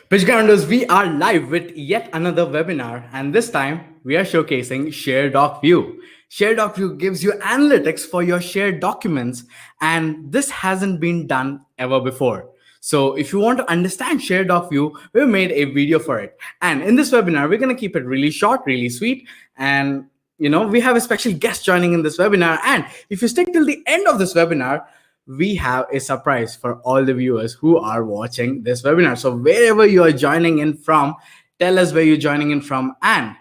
Pitchgrounders, we are live with yet another webinar, and this time we are showcasing ShareDocView. ShareDocView gives you analytics for your shared documents, and this hasn't been done ever before. So if you want to understand ShareDocView, we made a video for it. And in this webinar, we're going to keep it really short, really sweet, and we have a special guest joining in this webinar. And if you stick till the end of this webinar, we have a surprise for all the viewers who are watching this webinar. So wherever you are joining in from, tell us where you're joining in from, and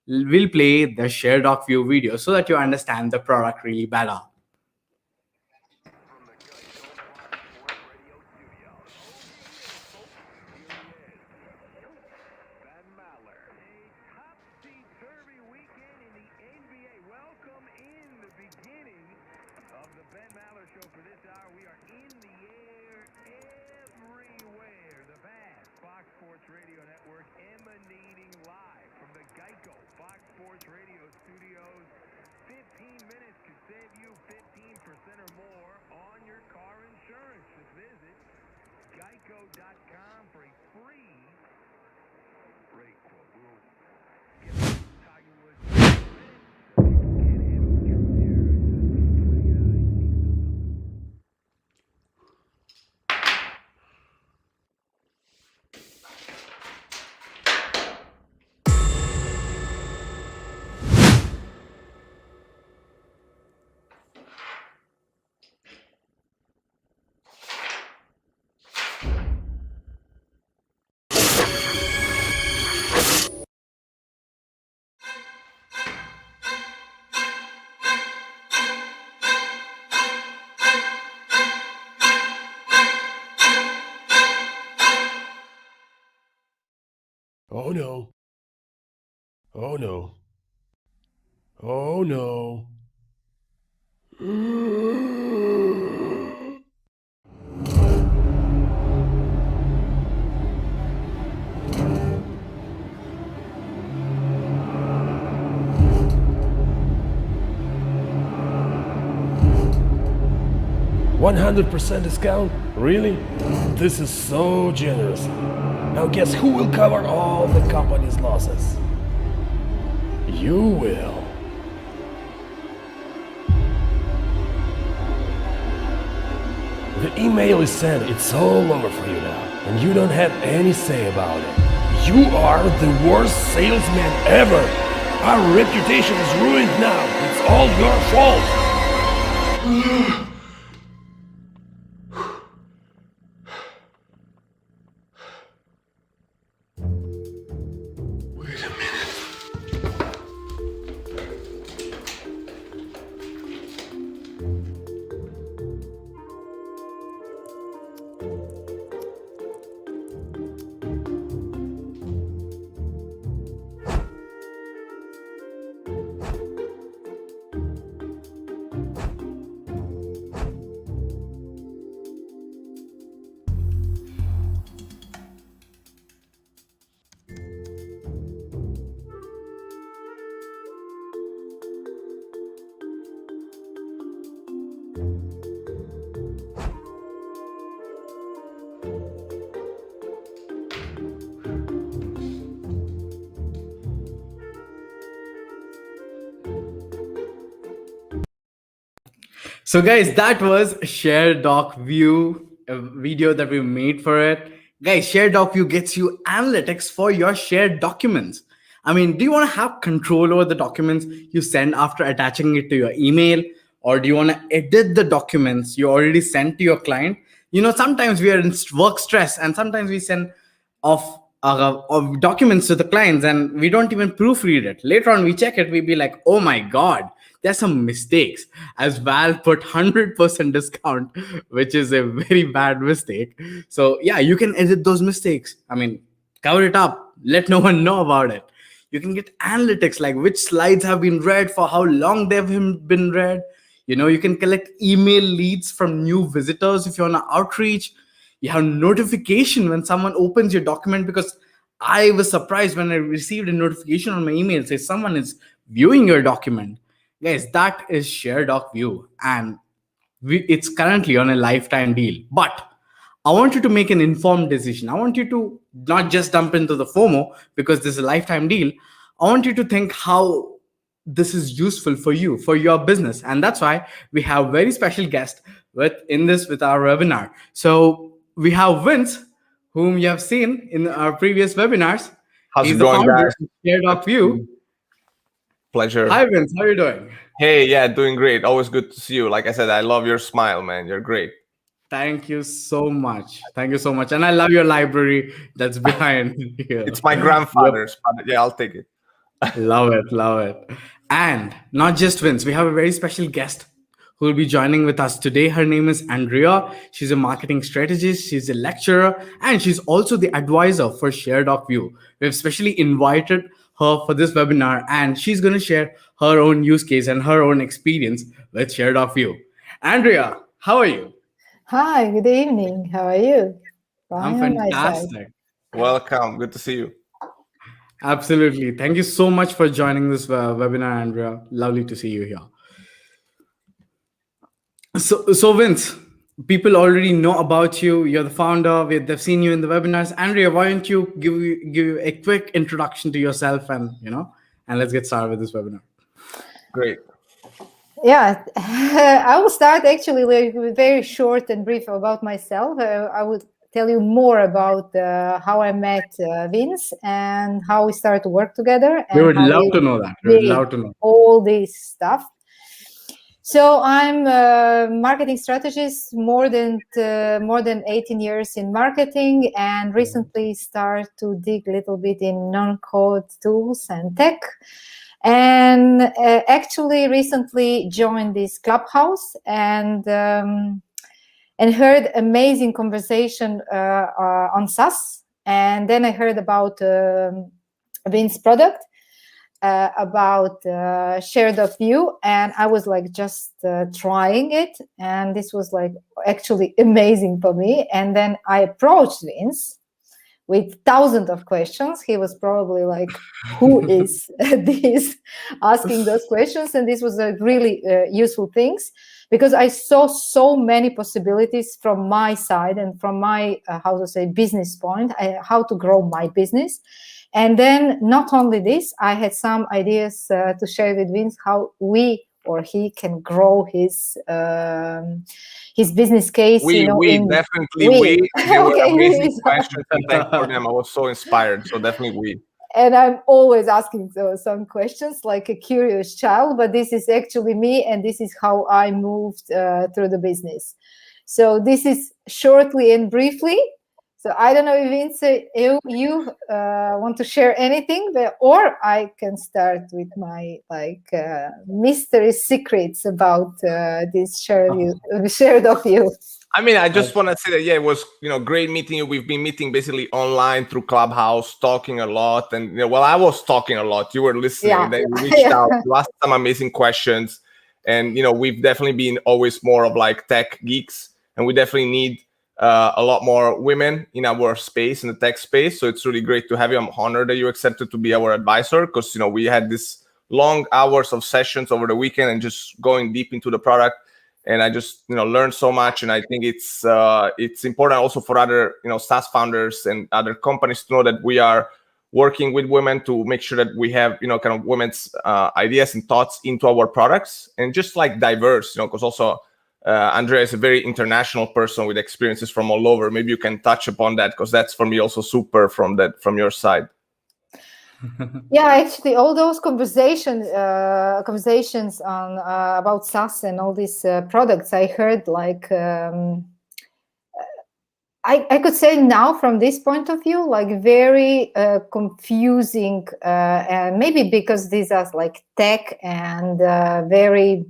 we'll play the ShareDocView video so that you understand the product really better. Oh no. Oh no. Oh no. 100% discount? Really? This is so generous. Now guess who will cover all the company's losses? You will. The email is sent, it's all over for you now, and you don't have any say about it. You are the worst salesman ever. Our reputation is ruined now. It's all your fault. So guys, that was ShareDocView, a video that we made for it. Guys, ShareDocView gets you analytics for your shared documents. I mean, do you want to have control over the documents you send after attaching it to your email? Or do you want to edit the documents you already sent to your client? Sometimes we are in work stress, and sometimes we send off of documents to the clients and we don't even proofread it. Later on, we check it, we be like, oh my God, there's some mistakes. As Val put 100% discount, which is a very bad mistake. So yeah, you can edit those mistakes. I mean, cover it up, let no one know about it. You can get analytics like which slides have been read, for how long they've been read. You can collect email leads from new visitors if you're on an outreach. You have notification when someone opens your document, because I was surprised when I received a notification on my email says someone is viewing your document. Guys, that is ShareDocView, and it's currently on a lifetime deal. But I want you to make an informed decision. I want you to not just dump into the FOMO because this is a lifetime deal. I want you to think how this is useful for you, for your business. And that's why we have very special guest with our webinar. So we have Vince, whom you have seen in our previous webinars. How's He's it the going, founder guys? of ShareDocView. Pleasure. Hi, Vince. How are you doing? Hey, yeah, doing great. Always good to see you. Like I said, I love your smile, man. You're great. Thank you so much. Thank you so much. And I love your library that's behind here. It's my Yep. grandfather's, but yeah, I'll take it. Love it. Love it. And not just Vince, we have a very special guest who will be joining with us today. Her name is Andrea. She's a marketing strategist, she's a lecturer, and she's also the advisor for ShareDocView. We've specially invited her for this webinar, and she's going to share her own use case and her own experience with ShareDocView. Andrea, how are you? Hi, good evening. How are you? I'm Fine on my side. fantastic. Welcome. Good to see you. Absolutely. Thank you so much for joining this webinar, Andrea. Lovely to see you here. So Vince, people already know about you. You're the founder. They've seen you in the webinars. Andrea, why don't you give a quick introduction to yourself and let's get started with this webinar. Great. Yeah, I will start actually with very short and brief about myself. I would tell you more about how I met Vince and how we started to work together. We and would how love to know that. We would love to know all this stuff. So I'm a marketing strategist, more than 18 years in marketing, and recently start to dig a little bit in non-code tools and tech. And actually recently joined this Clubhouse and heard amazing conversation on SaaS. And then I heard about Vince's product, about ShareDocView, and I was like just trying it, and this was like actually amazing for me. And then I approached Vince with thousands of questions. He was probably like, who is this asking those questions? And this was a really useful things, because I saw so many possibilities from my side and from my business point, how to grow my business. And then not only this, I had some ideas to share with Vince how we or he can grow his business case. We definitely we. They were Okay, amazing questions, and thanks for them. I was so inspired. So definitely we. And I'm always asking some questions like a curious child, but this is actually me, and this is how I moved through the business. So this is shortly and briefly. So I don't know if Vince, you want to share anything, or I can start with my mystery secrets about this ShareDocView. I mean, I just want to say that, yeah, it was, great meeting you. We've been meeting basically online through Clubhouse, talking a lot. And, while I was talking a lot, you were listening. Yeah. And then you reached out, you asked some amazing questions. And, we've definitely been always more of like tech geeks. And we definitely need a lot more women in our space, in the tech space. So it's really great to have you. I'm honored that you accepted to be our advisor, because, we had this long hours of sessions over the weekend and just going deep into the product. And I just, learned so much. And I think it's important also for other, SaaS founders and other companies to know that we are working with women to make sure that we have, kind of women's ideas and thoughts into our products, and just like diverse, because also Andrea is a very international person with experiences from all over. Maybe you can touch upon that, because that's for me also super from your side. Yeah, actually, all those conversations on about SaaS and all these products, I heard like I could say now from this point of view, like very confusing, and maybe because these are like tech and very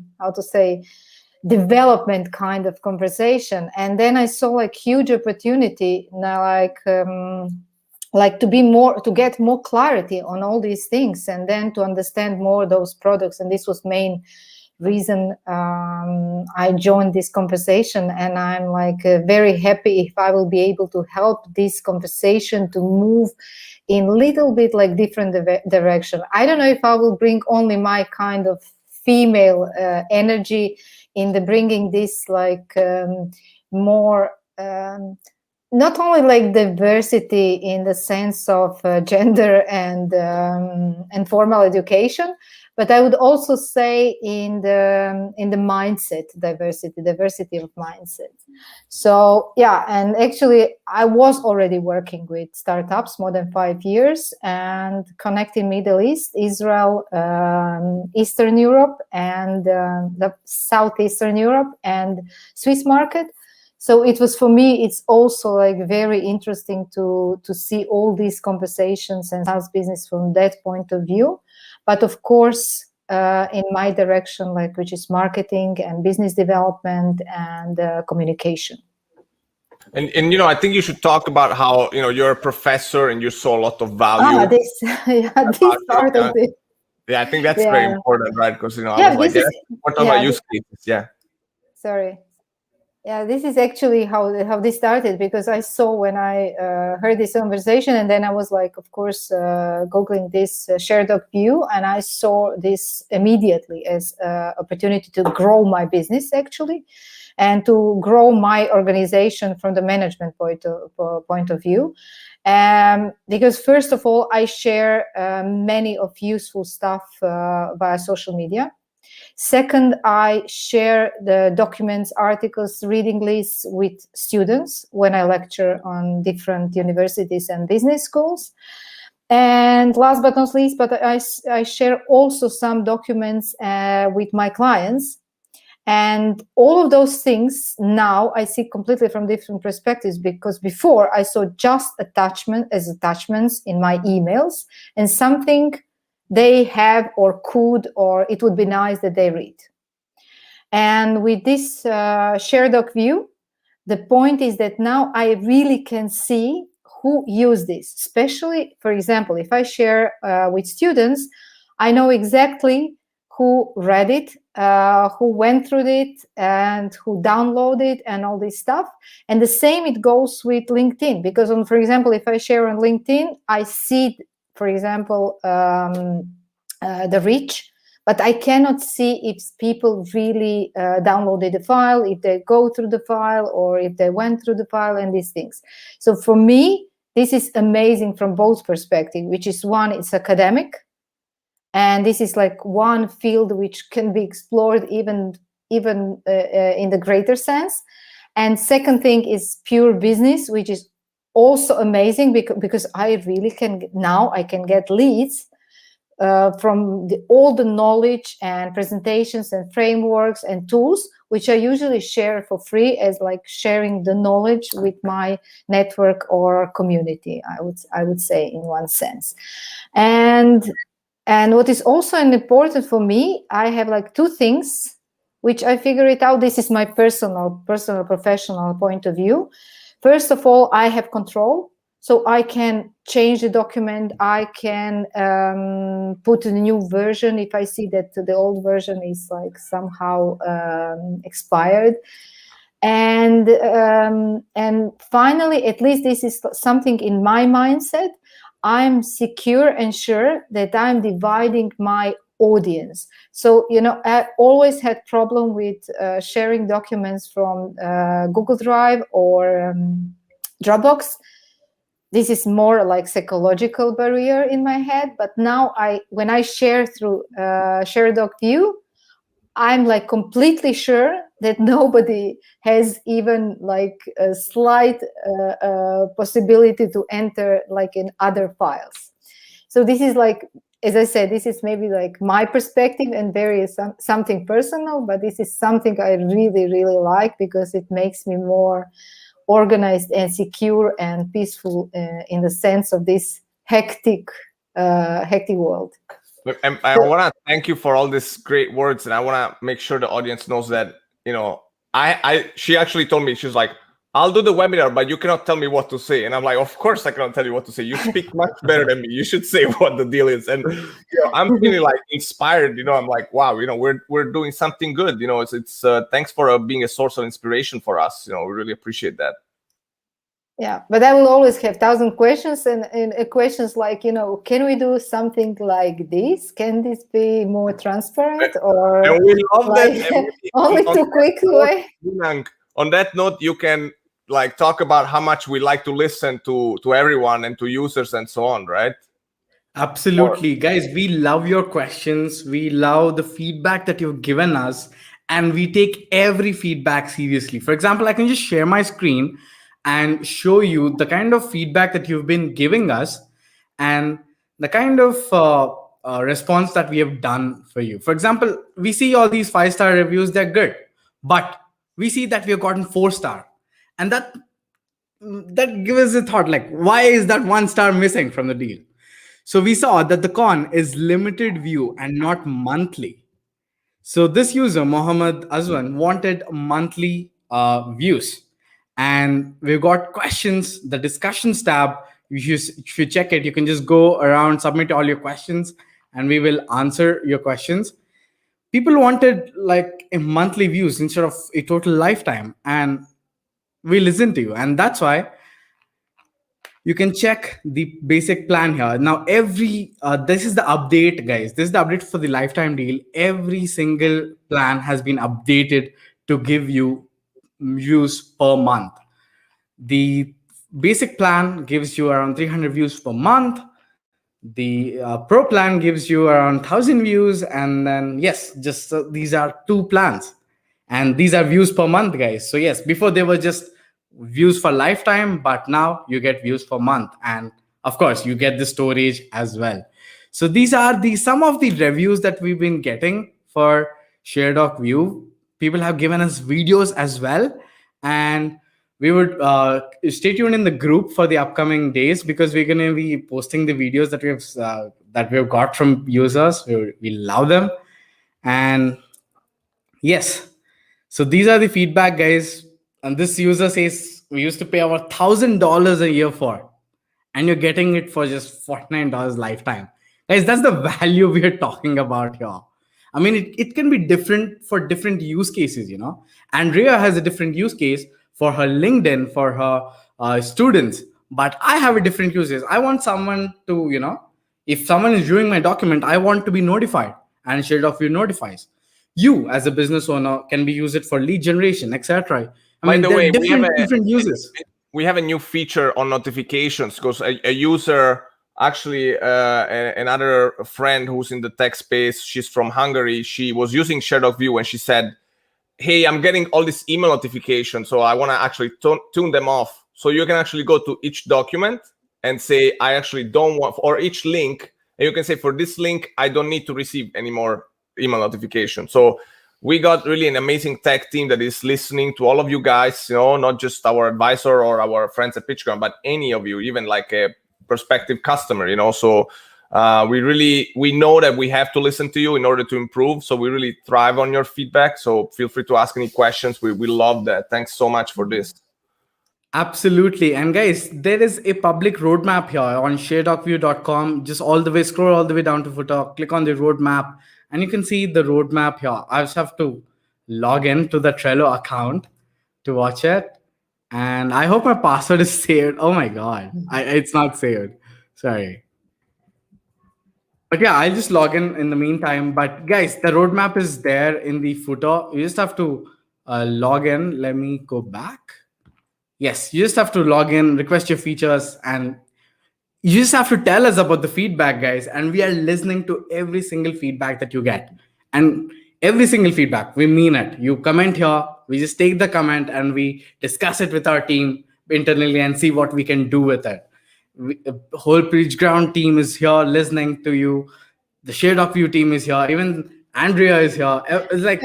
development kind of conversation. And then I saw like huge opportunity now, like to get more clarity on all these things, and then to understand more those products. And this was main reason I joined this conversation. And I'm like very happy if I will be able to help this conversation to move in little bit like different direction. I don't know if I will bring only my kind of female energy in the bringing this like more not only like diversity in the sense of gender and formal education, but I would also say in the mindset diversity of mindset. So yeah, and actually I was already working with startups more than 5 years and connecting Middle East, Israel, Eastern Europe, and the Southeastern Europe and Swiss market. So it was, for me, it's also like very interesting to see all these conversations and SaaS business from that point of view. But of course, in my direction, like, which is marketing and business development and communication. And I think you should talk about how you're a professor and you saw a lot of value. This part of it. Yeah, I think that's very important, right? Because I was like, what yeah, about use cases? Yeah. Sorry. Yeah, this is actually how this started, because I saw when I heard this conversation, and then I was like, of course, Googling this ShareDocView, and I saw this immediately as an opportunity to grow my business, actually, and to grow my organization from the management point of view. Because first of all, I share many of useful stuff via social media. Second, I share the documents, articles, reading lists with students when I lecture on different universities and business schools. And last but not least, but I share also some documents with my clients. And all of those things now I see completely from different perspectives, because before I saw just attachments in my emails and something they have or could, or it would be nice that they read. And with this ShareDocView, the point is that now I really can see who use this. Especially, for example, if I share with students, I know exactly who read it, who went through it, and who downloaded and all this stuff. And the same it goes with LinkedIn, because for example, if I share on LinkedIn, I see, for example, the reach, but I cannot see if people really downloaded the file, if they go through the file, or if they went through the file, and these things. So for me, this is amazing from both perspectives, which is one, it's academic, and this is like one field which can be explored even in the greater sense. And second thing is pure business, which is also amazing because I really can get leads from all the knowledge and presentations and frameworks and tools, which I usually share for free, as like sharing the knowledge with my network or community, I would say, in one sense. And what is also important for me, I have like two things which I figure it out. This is my personal professional point of view. First of all, I have control. So I can change the document. I can put a new version if I see that the old version is like somehow expired. And finally, at least this is something in my mindset, I'm secure and sure that I'm dividing my audience. So, I always had problem with sharing documents from Google Drive or Dropbox. This is more like psychological barrier in my head. But now when I share through ShareDocView, I'm like completely sure that nobody has even like a slight possibility to enter like in other files. So this is like, as I said, this is maybe like my perspective and very something personal, but this is something I really, really like, because it makes me more organized and secure and peaceful in the sense of this hectic world. Look, I want to thank you for all these great words, and I want to make sure the audience knows that she actually told me, she's like, I'll do the webinar, but you cannot tell me what to say. And I'm like, of course I cannot tell you what to say. You speak much better than me. You should say what the deal is. And I'm feeling like inspired. I'm like, wow, we're doing something good. It's thanks for being a source of inspiration for us. We really appreciate that. Yeah, but I will always have 1,000 questions and questions like, can we do something like this? Can this be more transparent, or and we love like that. only too quick way? On that note, you can like talk about how much we like to listen to everyone and to users and so on, right? Absolutely. Guys, we love your questions. We love the feedback that you've given us, and we take every feedback seriously. For example, I can just share my screen and show you the kind of feedback that you've been giving us and the kind of response that we have done for you. For example, we see all these 5-star reviews, they're good, but we see that we have gotten 4-star. And that gives us a thought like, why is that 1 star missing from the deal? So we saw that the con is limited view and not monthly. So this user, Mohammed Azwan, wanted monthly views. And we've got questions, the discussions tab. If you check it, you can just go around, submit all your questions, and we will answer your questions. People wanted like a monthly views instead of a total lifetime. And we listened to you. And that's why you can check the basic plan here. Now, this is the update, guys. This is the update for the lifetime deal. Every single plan has been updated to give you views per month. The basic plan gives you around 300 views per month. The pro plan gives you around 1,000 views. And then, yes, just these are 2 plans. And these are views per month, guys. So yes, before they were just views for lifetime, but now you get views per month, and of course you get the storage as well. So these are some of the reviews that we've been getting for ShareDocView. People have given us videos as well, and we would stay tuned in the group for the upcoming days, because we're going to be posting the videos that we've got from users. We love them. And yes, so these are the feedback, guys. And this user says we used to pay over $1,000 a year for, and you're getting it for just $49 lifetime. Guys, that's the value we are talking about here. I mean, it can be different for different use cases, you know. Andrea has a different use case for her LinkedIn, for her students, but I have a different use case. I want someone to, you know, if someone is viewing my document, I want to be notified, and ShareDocView notifies. You, as a business owner, can be use it for lead generation, etc. By the way, different uses. We have a new feature on notifications, because a user, actually another friend who's in the tech space, she's from Hungary, she was using ShareDocView and she said, hey, I'm getting all these email notifications, so I want to actually tune them off. So you can actually go to each document and say, I actually don't want, or each link, and you can say, for this link, I don't need to receive any more email notifications. So we got really an amazing tech team that is listening to all of you guys, you know, not just our advisor or our friends at PitchGround, but any of you, even like a prospective customer, you know. So we know that we have to listen to you in order to improve. So we really thrive on your feedback. So feel free to ask any questions. We love that. Thanks so much for this. Absolutely. And guys, there is a public roadmap here on sharedocview.com. Just scroll all the way down to footer, click on the roadmap, and you can see the roadmap here. I just have to log in to the Trello account to watch it. And I hope my password is saved. Oh my God, it's not saved. Sorry. But yeah, I'll just log in the meantime. But guys, the roadmap is there in the footer. You just have to log in. Let me go back. Yes, you just have to log in, request your features, and you just have to tell us about the feedback, guys. And we are listening to every single feedback that you get. And every single feedback, we mean it. You comment here, we just take the comment and we discuss it with our team internally and see what we can do with it. The whole PitchGround team is here listening to you. The ShareDocView team is here. Even Andrea is here. It's like,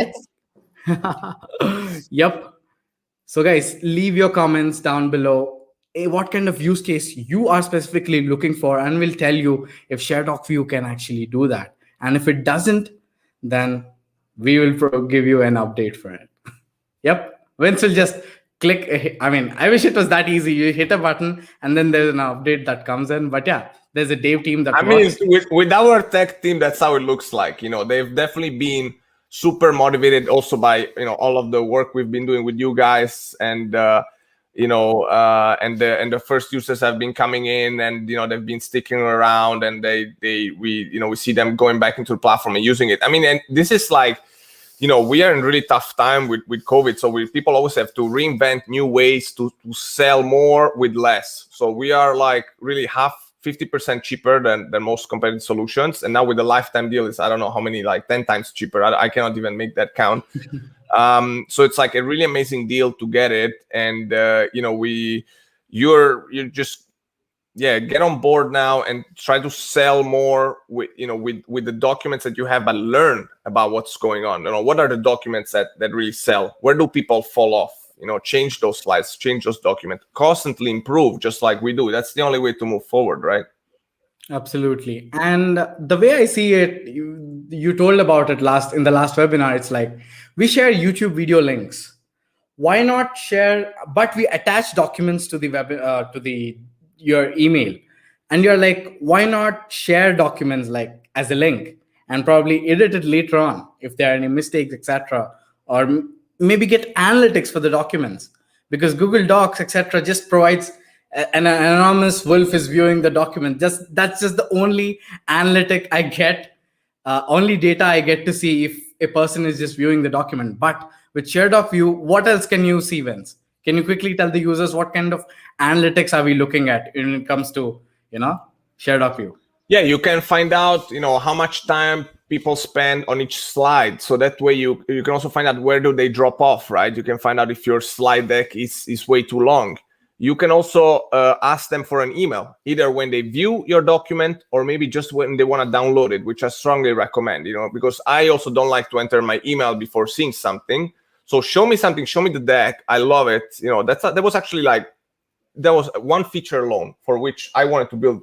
yep. So guys, leave your comments down below. What kind of use case you are specifically looking for, and we'll tell you if ShareDocView can actually do that. And if it doesn't, then we will give you an update for it. Yep. Vince will just click. I mean, I wish it was that easy. You hit a button and then there's an update that comes in. But yeah, there's a dev team that works. With our tech team, that's how it looks like. You know, they've definitely been super motivated also by, you know, all of the work we've been doing with you guys, and you know, and the first users have been coming in, and you know, they've been sticking around, and we see them going back into the platform and using it. I mean, and this is like we are in really tough time with COVID. So people always have to reinvent new ways to sell more with less. So we are like really 50% cheaper than most competitive solutions. And now with the lifetime deal, is I don't know how many, like 10 times cheaper. I cannot even make that count. So it's like a really amazing deal to get it. And, you're just, get on board now and try to sell more with the documents that you have, but learn about what's going on. What are the documents that really sell? Where do people fall off? Change those slides, change those documents, constantly improve, just like we do. That's the only way to move forward, right? Absolutely. And the way I see it, you told about it in the last webinar, it's like we share YouTube video links. Why not share, but we attach documents to the web, your email, and you're like, why not share documents like as a link and probably edit it later on if there are any mistakes, etc., or maybe get analytics for the documents, because Google Docs, etc., just provides an anonymous wolf is viewing the document. That's just the only analytic I get, only data I get to see if a person is just viewing the document. But with ShareDocView, what else can you see, Vince? Can you quickly tell the users what kind of analytics are we looking at when it comes to, ShareDocView? Yeah, you can find out, how much time people spend on each slide. So that way you can also find out where do they drop off, right? You can find out if your slide deck is way too long. You can also ask them for an email, either when they view your document or maybe just when they want to download it, which I strongly recommend, because I also don't like to enter my email before seeing something. So show me something, show me the deck. I love it. That was actually there was one feature alone for which I wanted to build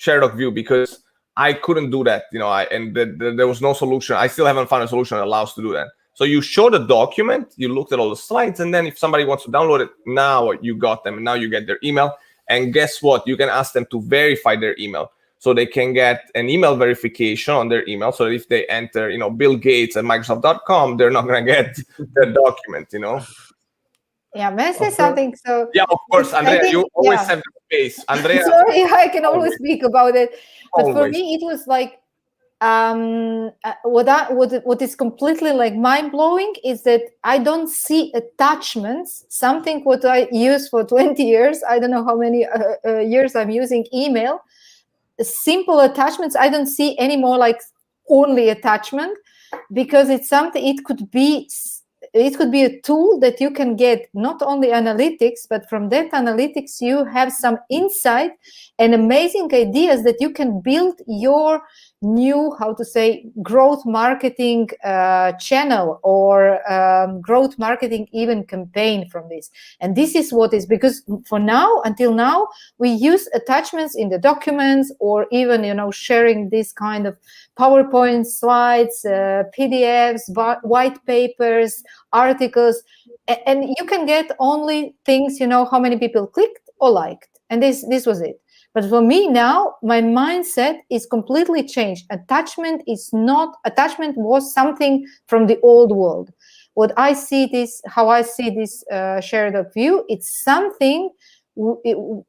ShareDocView, because I couldn't do that, and there was no solution. I still haven't found a solution that allows to do that. So you show the document, you looked at all the slides, and then if somebody wants to download it, now you got them, and now you get their email. And guess what? You can ask them to verify their email. So they can get an email verification on their email. So if they enter, Bill Gates at Microsoft.com, they're not going to get their document, Yeah, may I say something? So yeah, of course, Andrea, you always have the space. Andrea, sorry, I can always speak about it. But always. For me, it was like what is completely like mind-blowing is that I don't see attachments, something what I use for 20 years. I don't know how many years I'm using email. Simple attachments, I don't see anymore like only attachment, because it's something, it could be a tool that you can get not only analytics, but from that analytics you have some insight and amazing ideas that you can build your new, growth marketing channel or growth marketing even campaign from this. And this is what is, because until now, we use attachments in the documents or even, sharing this kind of PowerPoint slides, PDFs, white papers, articles, and you can get only things, how many people clicked or liked. And this was it. But for me now, my mindset is completely changed. Attachment was something from the old world. How I see this ShareDocView, it's something to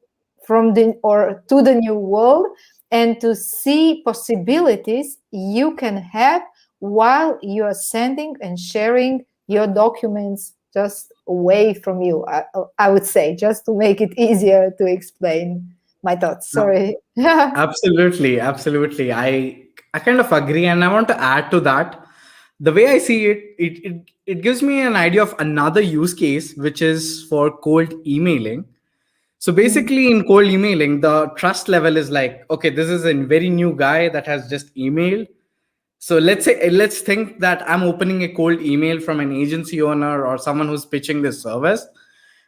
the new world, and to see possibilities you can have while you are sending and sharing your documents just away from you. I would say, just to make it easier to explain my thoughts. Sorry. Absolutely. I kind of agree, and I want to add to that. The way I see it gives me an idea of another use case, which is for cold emailing. So basically, in cold emailing, the trust level is like, okay, this is a very new guy that has just emailed. So let's think that I'm opening a cold email from an agency owner or someone who's pitching this service,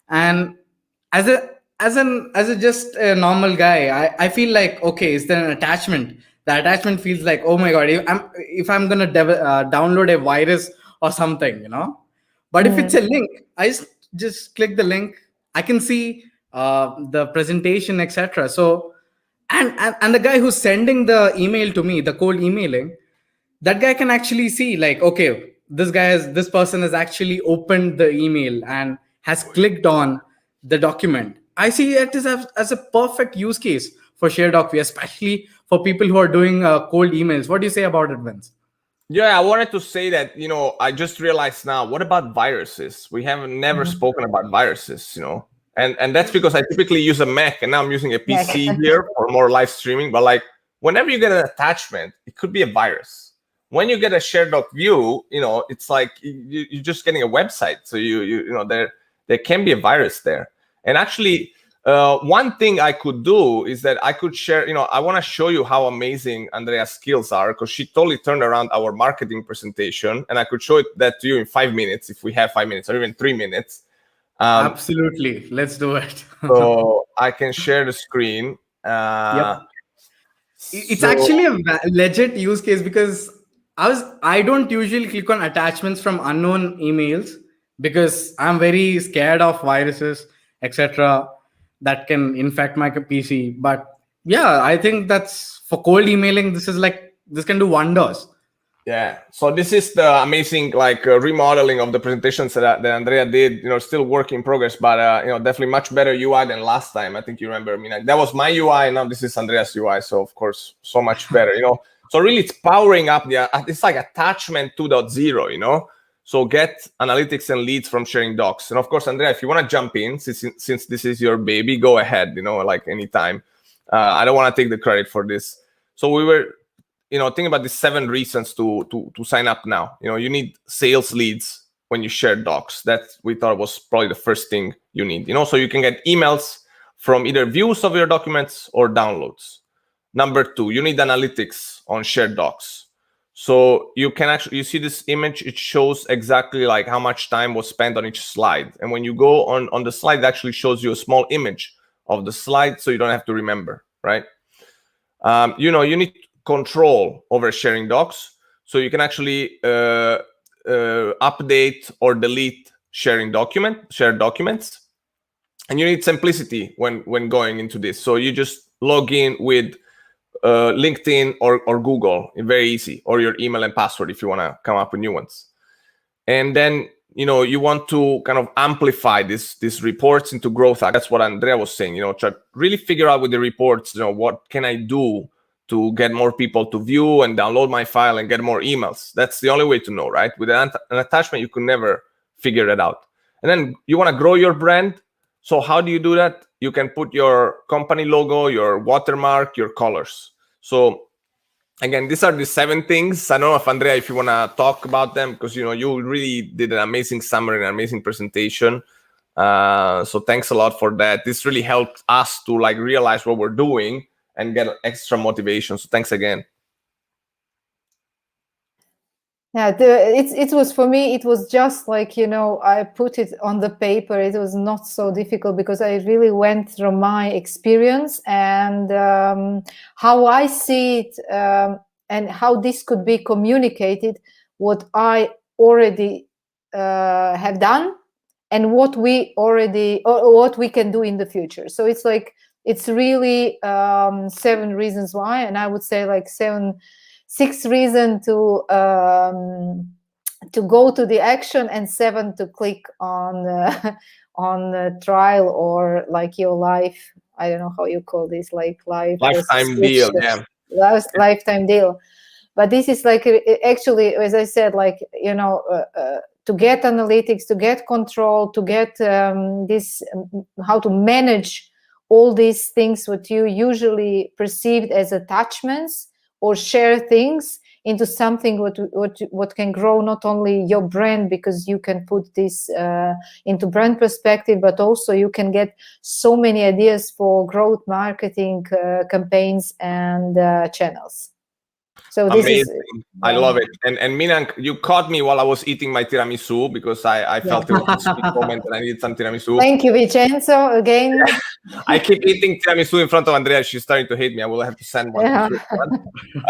and as a just a normal guy, I feel like, okay, is there an attachment? The attachment feels like, oh my god, if I'm gonna download a virus or something, But if it's a link, I just click the link. I can see the presentation, etc. So, and the guy who's sending the email to me, the cold emailing, that guy can actually see like, okay, this person has actually opened the email and has clicked on the document. I see it as a perfect use case for ShareDocView, especially for people who are doing cold emails. What do you say about it, Vince? Yeah, I wanted to say that, I just realized now, what about viruses? We haven't never spoken about viruses, and that's because I typically use a Mac, and now I'm using a PC Mac. here for more live streaming. But like, whenever you get an attachment, it could be a virus. When you get a ShareDocView, it's like you're just getting a website. So there can be a virus there. And actually, one thing I could do is that I could share, I want to show you how amazing Andrea's skills are, because she totally turned around our marketing presentation, and I could show that to you in 5 minutes if we have 5 minutes, or even 3 minutes. Absolutely. Let's do it. So I can share the screen. Yep. It's So- actually a legit use case, because I don't usually click on attachments from unknown emails, because I'm very scared of viruses, etc., that can infect my PC. But yeah, I think that's for cold emailing. This can do wonders. Yeah. So this is the amazing remodeling of the presentations that Andrea did. Still work in progress, but definitely much better UI than last time. I think you remember. I mean, that was my UI, and now this is Andrea's UI. So of course, so much better. So really, it's powering up it's like attachment 2.0. So get analytics and leads from sharing docs. And of course, Andrea, if you want to jump in, since this is your baby, go ahead. Like anytime. I don't want to take the credit for this. So we were. Think about the 7 reasons to sign up now. You need sales leads when you share docs. That we thought was probably the first thing you need. So you can get emails from either views of your documents or downloads. Number 2, you need analytics on shared docs. So you see this image, it shows exactly like how much time was spent on each slide. And when you go on the slide, it actually shows you a small image of the slide, so you don't have to remember, right? You need control over sharing docs, so you can actually update or delete shared documents. And you need simplicity when going into this, so you just log in with LinkedIn or Google, very easy, or your email and password if you want to come up with new ones. And then you want to kind of amplify these reports into growth. That's what Andrea was saying. Try to really figure out with the reports, what can I do to get more people to view and download my file and get more emails. That's the only way to know, right? With an attachment, you could never figure it out. And then you want to grow your brand. So how do you do that? You can put your company logo, your watermark, your colors. So again, these are the 7 things. I don't know if Andrea, if you want to talk about them, because you really did an amazing summary, an amazing presentation. So thanks a lot for that. This really helped us to realize what we're doing and get extra motivation. So thanks again. Yeah, it was for me, it was just like, I put it on the paper. It was not so difficult because I really went through my experience and how I see it and how this could be communicated, what I already have done and what we already, or what we can do in the future. So it's like, it's really 7 reasons why, and I would say like 6 reasons to go to the action, and 7 to click on the trial or like your life. I don't know how you call this, like lifetime deal. Yeah, lifetime deal. But this is like actually, as I said, like to get analytics, to get control, to get this how to manage all these things what you usually perceived as attachments or share things into something what can grow not only your brand, because you can put this into brand perspective, but also you can get so many ideas for growth marketing campaigns and channels. So this amazing. is, I love it. And Minang, you caught me while I was eating my tiramisu, because I felt it was a sweet moment and I needed some tiramisu. Thank you, Vincenzo, again. I keep eating tiramisu in front of Andrea. She's starting to hate me. I will have to send one. Yeah.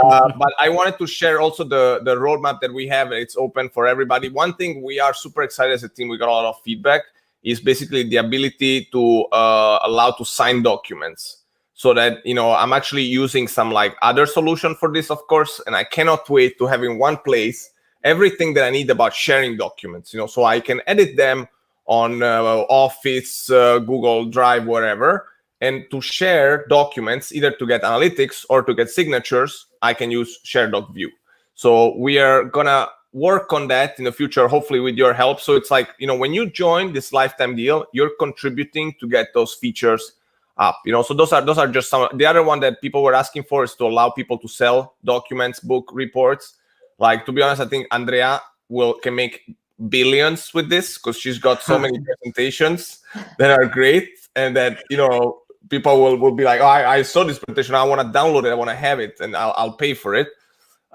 But I wanted to share also the roadmap that we have. It's open for everybody. One thing we are super excited as a team, we got a lot of feedback, is basically the ability to allow to sign documents. So that, I'm actually using some other solution for this, of course, and I cannot wait to have in one place everything that I need about sharing documents, so I can edit them on Office, Google Drive, whatever, and to share documents, either to get analytics or to get signatures, I can use ShareDocView. So we are gonna work on that in the future, hopefully with your help. So it's like, when you join this lifetime deal, you're contributing to get those features up. So those are just some. The other one that people were asking for is to allow people to sell documents, book reports. Like, to be honest, I think Andrea can make billions with this, because she's got so many presentations that are great, and that people will be like, oh, I saw this presentation, I want to download it, I want to have it, and I'll pay for it,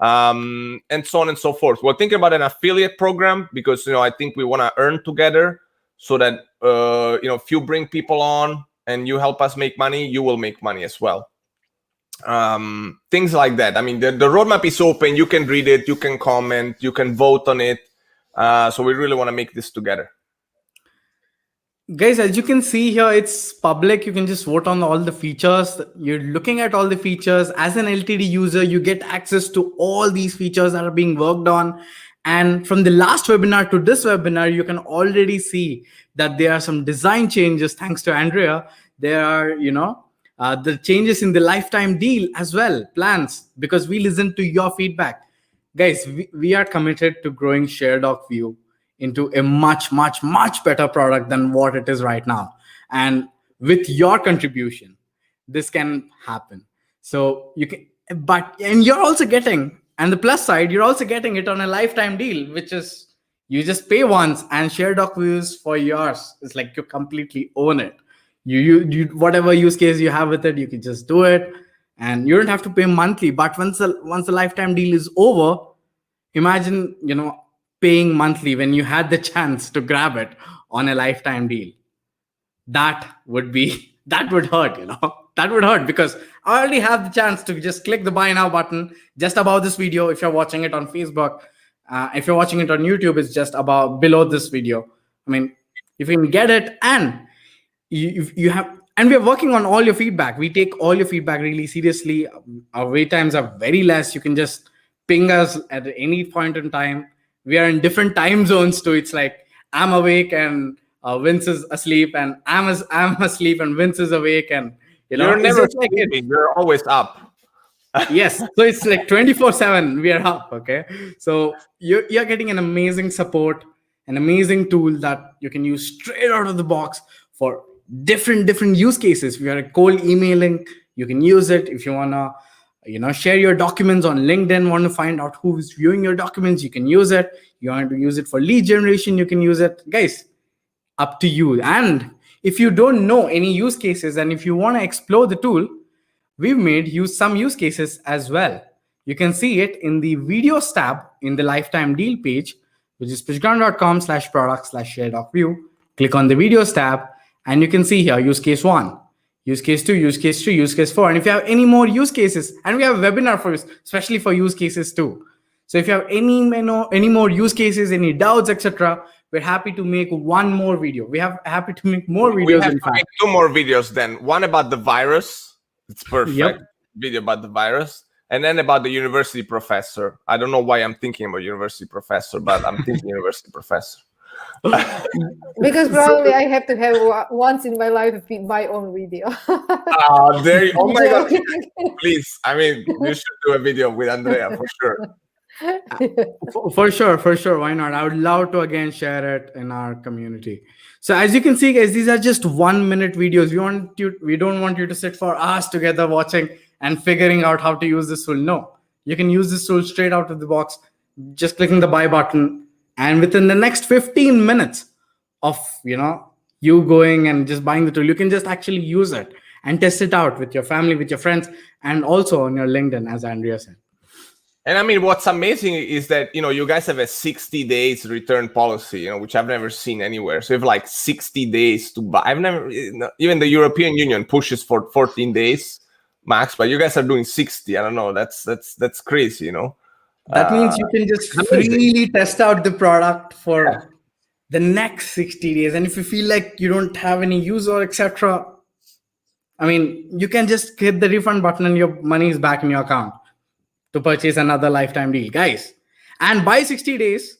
and so on and so forth. We're thinking about an affiliate program, because I think we want to earn together, so that if you bring people on and you help us make money, you will make money as well. Things like that. I mean, the roadmap is open. You can read it, you can comment, you can vote on it. So we really want to make this together. Guys, as you can see here, it's public. You can just vote on all the features. You're looking at all the features. As an LTD user, you get access to all these features that are being worked on. And from the last webinar to this webinar, you can already see that there are some design changes thanks to Andrea. There are, the changes in the lifetime deal as well, plans, because we listen to your feedback. Guys, we are committed to growing ShareDocView into a much, much, much better product than what it is right now. And with your contribution, this can happen. So you can, and you're also getting, and the plus side, you're also getting it on a lifetime deal, which is you just pay once and ShareDocView is for yours. It's like you completely own it. You whatever use case you have with it, you can just do it, and you don't have to pay monthly. But once the lifetime deal is over, imagine paying monthly when you had the chance to grab it on a lifetime deal. That would hurt, that would hurt, because I already have the chance to just click the buy now button just above this video. If you're watching it on Facebook, if you're watching it on YouTube, it's just about below this video. I mean, if you can get it, and you have, and we're working on all your feedback. We take all your feedback really seriously. Our wait times are very less. You can just ping us at any point in time. We are in different time zones too. It's like I'm awake and Vince is asleep, and I'm asleep and Vince is awake, and you're never sleeping. You're always up. Yes, so it's like 24/7 we are up. Okay, so you're getting an amazing support, an amazing tool that you can use straight out of the box for different use cases. If you are cold emailing, you can use it. If you wanna share your documents on LinkedIn, want to find out who's viewing your documents, you can use it. You want to use it for lead generation, you can use it. Guys, up to you. And if you don't know any use cases, and if you want to explore the tool, we've made some use cases as well. You can see it in the videos tab in the lifetime deal page, which is pitchground.com/product/ShareDocView. Click on the videos tab, and you can see here use case 1. Use case 2, use case 3, use case 4. And if you have any more use cases, and we have a webinar for especially for use cases too. So if you have any more use cases, any doubts, etc., we're happy to make one more video. Happy to make more videos. We have to make 2 more videos then. One about the virus. It's perfect. Yep. Video about the virus. And then about the university professor. I don't know why I'm thinking about university professor, but I'm thinking university professor. Because probably I have to have once in my life my own video. Oh my God. Please. I mean, you should do a video with Andrea for sure. For sure. Why not? I would love to again share it in our community. So as you can see, guys, these are just 1-minute videos. We don't want you to sit for hours together watching and figuring out how to use this tool. No, you can use this tool straight out of the box, just clicking the buy button. And within the next 15 minutes of you going and just buying the tool, you can just actually use it and test it out with your family, with your friends, and also on your LinkedIn, as Andrea said. And I mean, what's amazing is that you guys have a 60 days return policy, which I've never seen anywhere. So you have like 60 days to buy. I've never, even the European Union pushes for 14 days max, but you guys are doing 60. I don't know. That's crazy, That means you can just freely test out the product for the next 60 days. And if you feel like you don't have any use or etc., I mean, you can just hit the refund button and your money is back in your account to purchase another lifetime deal, guys. And by 60 days,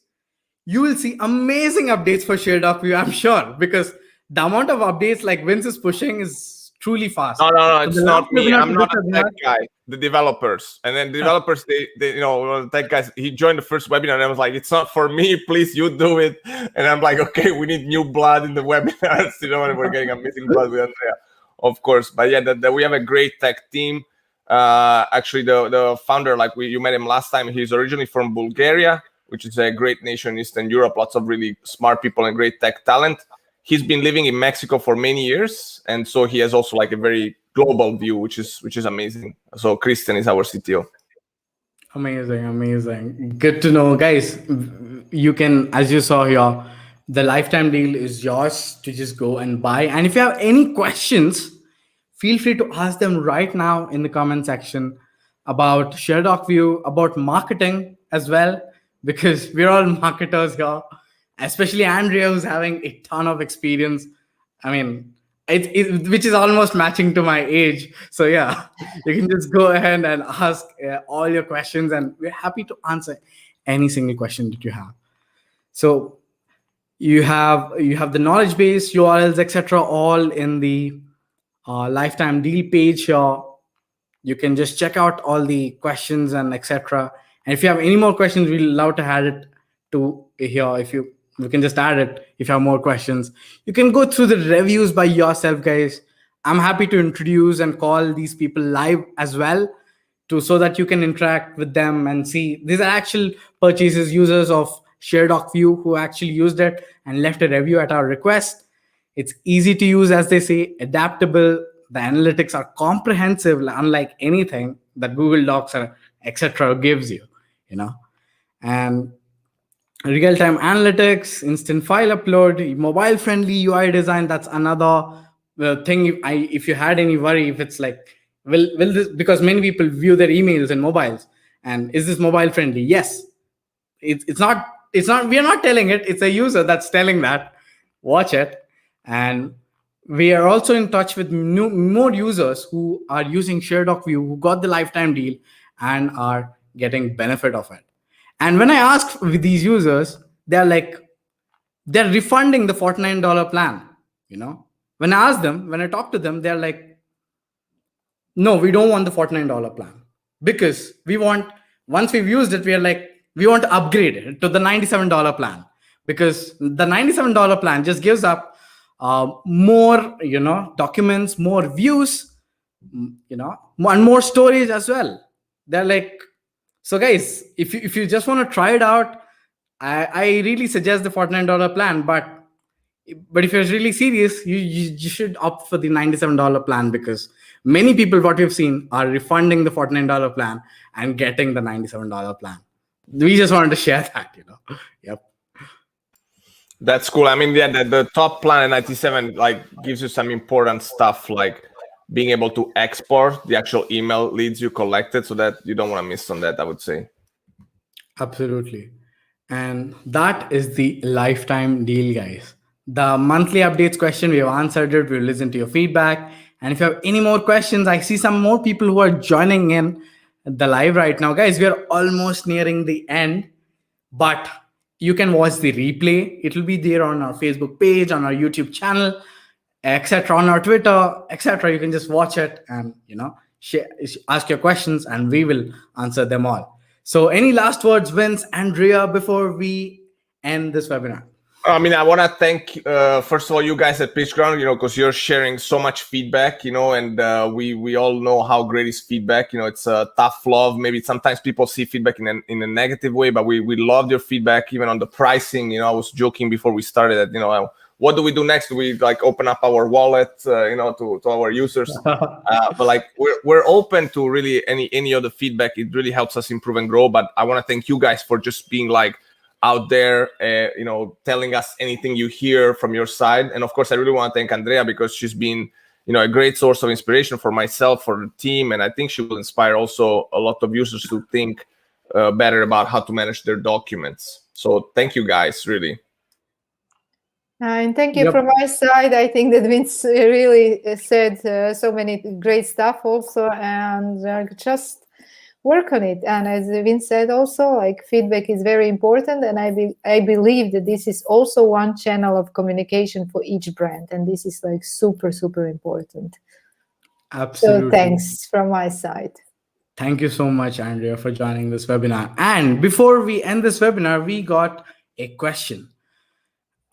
you will see amazing updates for ShareDocView, I'm sure, because the amount of updates like Vince is pushing is truly fast. No, So it's the last not me. webinar I'm to not this a webinar, tech guy. The developers, and then developers, they you know, one of the tech guys. He joined the first webinar, and I was like, "It's not for me. Please, you do it." And I'm like, "Okay, we need new blood in the webinars, you know, and we're getting amazing blood with Andrea, of course." But yeah, that we have a great tech team. Actually, the founder, like you met him last time. He's originally from Bulgaria, which is a great nation in Eastern Europe. Lots of really smart people and great tech talent. He's been living in Mexico for many years, and so he has also like a very global view, which is amazing. So Christian is our CTO. Amazing. Good to know, guys. You can, as you saw here, the lifetime deal is yours to just go and buy. And if you have any questions, feel free to ask them right now in the comment section about ShareDocView, about marketing as well, because we're all marketers here, especially Andrea, who's having a ton of experience. I mean, which is almost matching to my age. So yeah, you can just go ahead and ask all your questions, and we're happy to answer any single question that you have. So you have the knowledge base, URLs, etc., all in the lifetime deal page here. You can just check out all the questions and etc. And if you have any more questions, we'd love to add it to here. If you can just add it if you have more questions. You can go through the reviews by yourself, guys. I'm happy to introduce and call these people live as well, so that you can interact with them and see these are actual purchases, users of ShareDocView who actually used it and left a review at our request. It's easy to use, as they say, adaptable. The analytics are comprehensive, unlike anything that Google Docs or etc. gives you, and real-time analytics, instant file upload, mobile-friendly UI design. That's another thing. If you had any worry, if it's like, will this, because many people view their emails in mobiles, and is this mobile-friendly? Yes. It's not. We are not telling it. It's a user that's telling that. Watch it. And we are also in touch with more users who are using ShareDocView, who got the lifetime deal and are getting benefit of it. And when I ask with these users, they're refunding the $49 plan. When I talk to them, they're like, no, we don't want the $49 plan, because once we've used it, we want to upgrade it to the $97 plan, because the $97 plan just gives up more, documents, more views, and more storage as well. They're like, so guys, if you just want to try it out, I really suggest the $49 plan. But if you're really serious, you should opt for the $97 plan, because many people, what we've seen, are refunding the $49 plan and getting the $97 plan. We just wanted to share that, Yep. That's cool. I mean, yeah, the top plan at 97 like gives you some important stuff, like being able to export the actual email leads you collected, so that you don't want to miss on that, I would say. Absolutely. And that is the lifetime deal, guys. The monthly updates question, we have answered it. We'll listen to your feedback. And if you have any more questions, I see some more people who are joining in the live right now. Guys, we are almost nearing the end, but you can watch the replay. It will be there on our Facebook page, on our YouTube channel, etc., on our Twitter, etc. You can just watch it and, ask your questions, and we will answer them all. So any last words, Vince, Andrea, before we end this webinar? I mean, I want to thank, first of all, you guys at PitchGround, because you're sharing so much feedback, and we all know how great is feedback. It's a tough love. Maybe sometimes people see feedback in a negative way, but we loved your feedback, even on the pricing. I was joking before we started that, what do we do next? Do we open up our wallet, to our users? But we're open to really any other feedback. It really helps us improve and grow. But I want to thank you guys for just being out there, telling us anything you hear from your side. And of course, I really want to thank Andrea, because she's been, a great source of inspiration for myself, for the team. And I think she will inspire also a lot of users to think better about how to manage their documents. So thank you guys, really. And thank you from my side. I think that Vince really said so many great stuff also, and just work on it. And as Vince said also, feedback is very important, and I believe that this is also one channel of communication for each brand, and this is super, super important. Absolutely. So thanks from my side. Thank you so much, Andrea, for joining this webinar. And before we end this webinar, we got a question.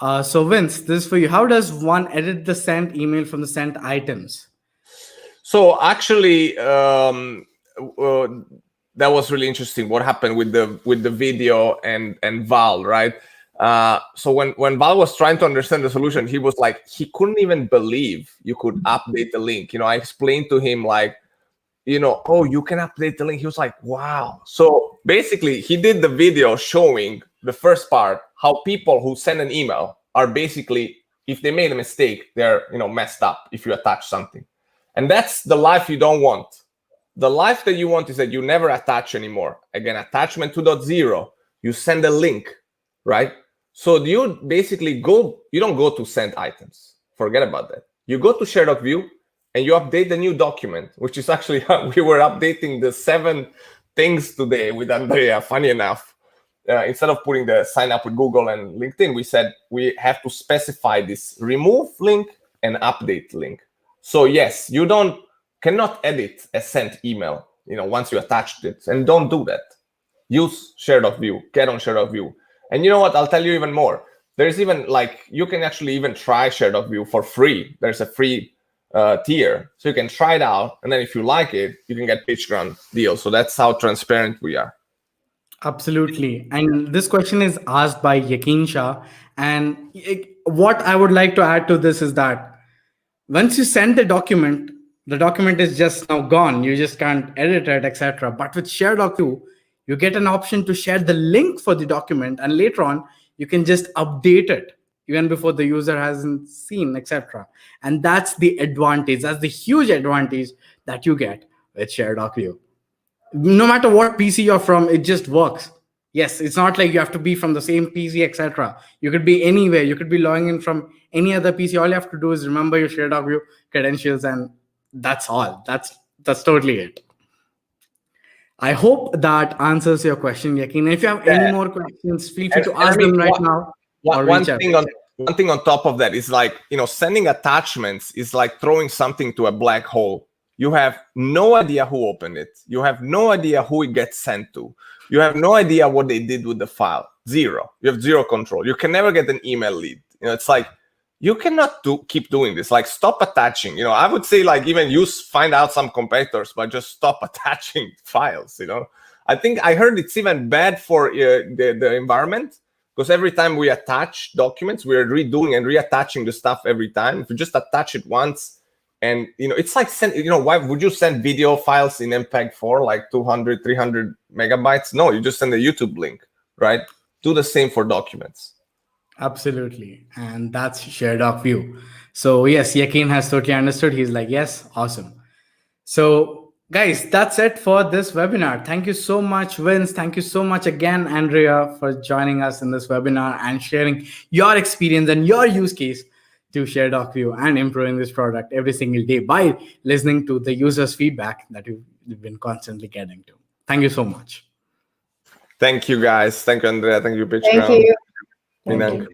So Vince, this is for you. How does one edit the sent email from the sent items? So actually, that was really interesting. What happened with the video and Val, right? So when Val was trying to understand the solution, he was like, he couldn't even believe you could update the link. You know, I explained to him like, you know, oh, you can update the link. He was like, wow. So basically, he did the video showing the first part, how people who send an email are basically, if they made a mistake, they're, you know, messed up if you attach something. And that's the life you don't want. The life that you want is that you never attach anymore. Again, attachment 2.0, you send a link, right? So you basically go, you don't go to send items. Forget about that. You go to ShareDocView and you update the new document, which is actually how we were updating the 7 things today with Andrea, funny enough. Instead of putting the sign up with Google and LinkedIn, we said we have to specify this remove link and update link. So yes, you cannot edit a sent email, you know, once you attached it, and don't do that. Use ShareDocView, get on ShareDocView. And you know what, I'll tell you even more. There's even like, you can actually even try ShareDocView for free. There's a free tier, so you can try it out, and then if you like it, you can get Patreon deal. So that's how transparent we are. Absolutely. And this question is asked by Yakin Shah. And what I would like to add to this is that once you send the document is just now gone. You just can't edit it, etc. But with ShareDocView, you get an option to share the link for the document, and later on, you can just update it even before the user hasn't seen, etc. And that's the advantage. That's the huge advantage that you get with ShareDocView. No matter what PC you're from, it just works. Yes, it's not like you have to be from the same PC, etc. You could be anywhere. You could be logging in from any other PC. All you have to do is remember your ShareDocView credentials, and that's all. That's totally it. I hope that answers your question, Yakin. If you have any more questions, feel free to ask them right now. One thing on top of that is like, you know, sending attachments is like throwing something to a black hole. You have no idea who opened it. You have no idea who it gets sent to. You have no idea what they did with the file. Zero. You have zero control. You can never get an email lead. You know, it's like, you cannot keep doing this. Like, stop attaching. You know, I would say like even find out some competitors, but just stop attaching files. You know, I think I heard it's even bad for the environment, because every time we attach documents, we're redoing and reattaching the stuff every time. If you just attach it once, and you know, it's like why would you send video files in MPEG-4 like 200, 300 megabytes? No, you just send a YouTube link, right? Do the same for documents. Absolutely. And that's ShareDocView. So yes, Yakin has totally understood. He's like, yes, awesome. So guys, that's it for this webinar. Thank you so much, Vince. Thank you so much again, Andrea, for joining us in this webinar and sharing your experience and your use case to ShareDocView and improving this product every single day by listening to the users' feedback that you've been constantly getting to. Thank you so much. Thank you, guys. Thank you, Andrea. Thank you, Patreon. Thank you. Thank you.